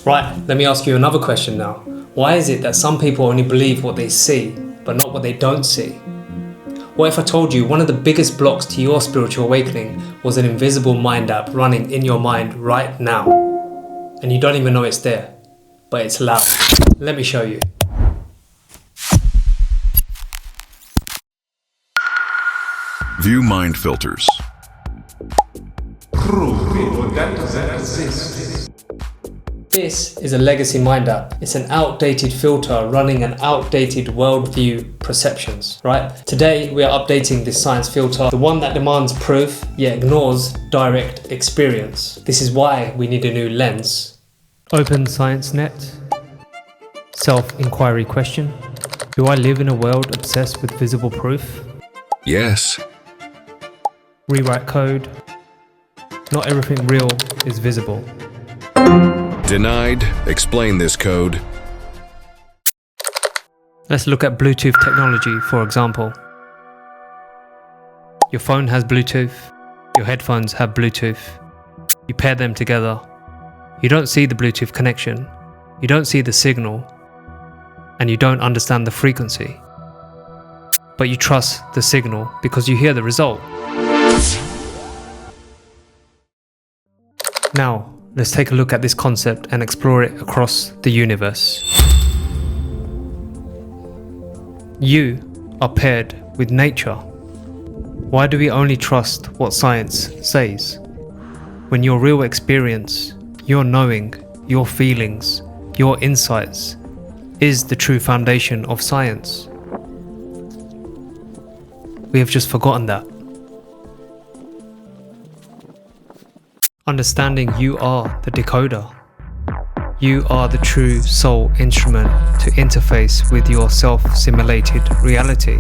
Right, let me ask you another question now. Why is it that some people only believe what they see, but not what they don't see? What if I told you one of the biggest blocks to your spiritual awakening was an invisible mind app running in your mind right now? And you don't even know it's there, but it's loud. Let me show you. View mind filters. This is a legacy mind app. It's an outdated filter running an outdated worldview perceptions, right? Today we are updating this science filter, the one that demands proof yet ignores direct experience. This is why we need a new lens. Open Sciencenet. Self-inquiry question. Do I live in a world obsessed with visible proof? Yes. Rewrite code. Not everything real is visible. Denied. Explain this code. Let's look at Bluetooth technology, for example. Your phone has Bluetooth. Your headphones have Bluetooth. You pair them together. You don't see the Bluetooth connection. You don't see the signal. And you don't understand the frequency. But you trust the signal because you hear the result. Now, let's take a look at this concept and explore it across the universe. You are paired with nature. Why do we only trust what science says? When your real experience, your knowing, your feelings, your insights is the true foundation of science. We have just forgotten that. Understanding you are the decoder. You are the true soul instrument to interface with your self-simulated reality.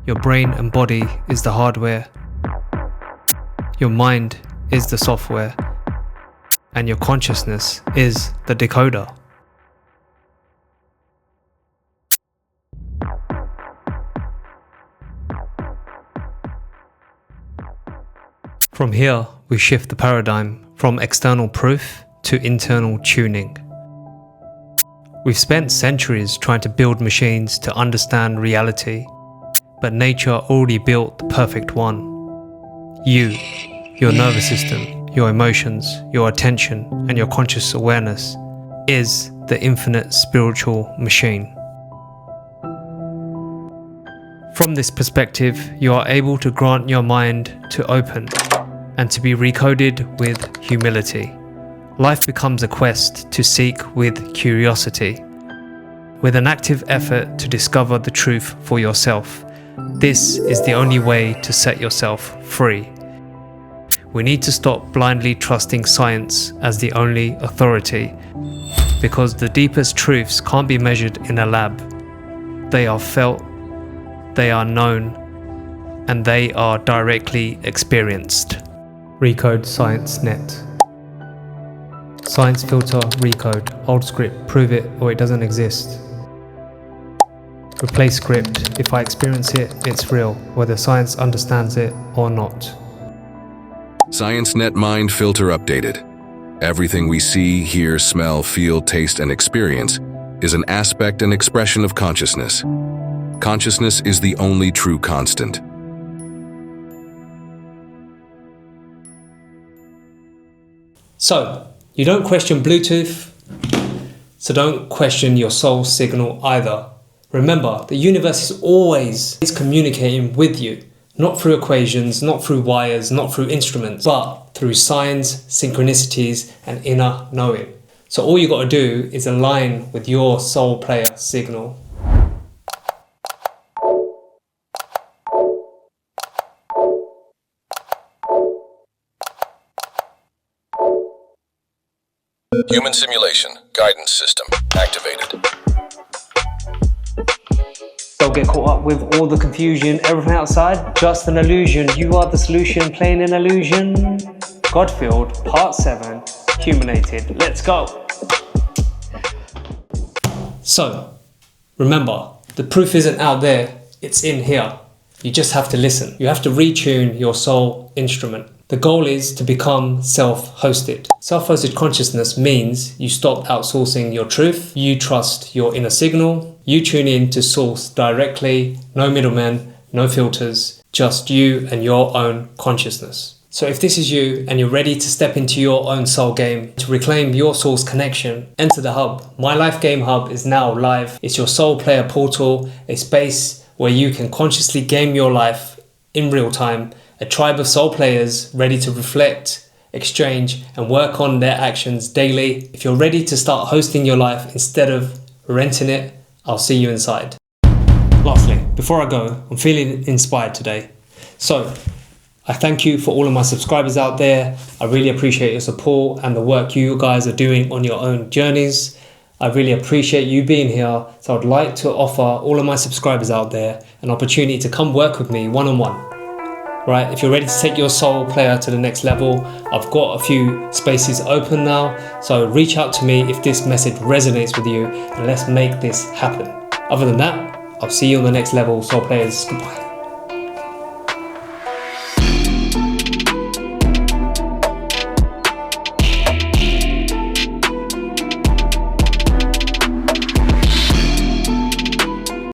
Your brain and body is the hardware. Your mind is the software. And your consciousness is the decoder. From here, we shift the paradigm from external proof to internal tuning. We've spent centuries trying to build machines to understand reality, but nature already built the perfect one. You, your nervous system, your emotions, your attention, and your conscious awareness is the infinite spiritual machine. From this perspective, you are able to grant your mind to open and to be recoded with humility. Life becomes a quest to seek with curiosity, with an active effort to discover the truth for yourself. This is the only way to set yourself free. We need to stop blindly trusting science as the only authority, because the deepest truths can't be measured in a lab. They are felt, they are known, and they are directly experienced. Recode Sciencenet. Science filter, recode, old script, prove it or it doesn't exist. Replace script, if I experience it, it's real, whether science understands it or not. Sciencenet mind filter updated. Everything we see, hear, smell, feel, taste, and experience is an aspect and expression of consciousness. Consciousness is the only true constant. So, you don't question Bluetooth, so don't question your soul signal either. Remember, the universe is always communicating with you, not through equations, not through wires, not through instruments, but through signs, synchronicities, and inner knowing. So all you got to do is align with your soul player signal. Human simulation guidance system activated. Don't get caught up with all the confusion, everything outside, just an illusion. You are the solution, playing an illusion. Godfield, part 7, accumulated. Let's go. So, remember, the proof isn't out there, it's in here. You just have to listen. You have to retune your soul instrument. The goal is to become self-hosted. Self-hosted consciousness means you stop outsourcing your truth, you trust your inner signal, you tune in to source directly, no middlemen, no filters, just you and your own consciousness. So if this is you and you're ready to step into your own soul game, to reclaim your soul's connection, enter the hub. My Life Game Hub is now live. It's your soul player portal, a space where you can consciously game your life in real time. A tribe of soul players ready to reflect, exchange, and work on their actions daily. If you're ready to start hosting your life instead of renting it, I'll see you inside. Lastly, before I go, I'm feeling inspired today. So, I thank you for all of my subscribers out there. I really appreciate your support and the work you guys are doing on your own journeys. I really appreciate you being here. So I'd like to offer all of my subscribers out there an opportunity to come work with me one-on-one. Right? If you're ready to take your soul player to the next level, I've got a few spaces open now. So reach out to me if this message resonates with you and let's make this happen. Other than that, I'll see you on the next level, soul players. Goodbye.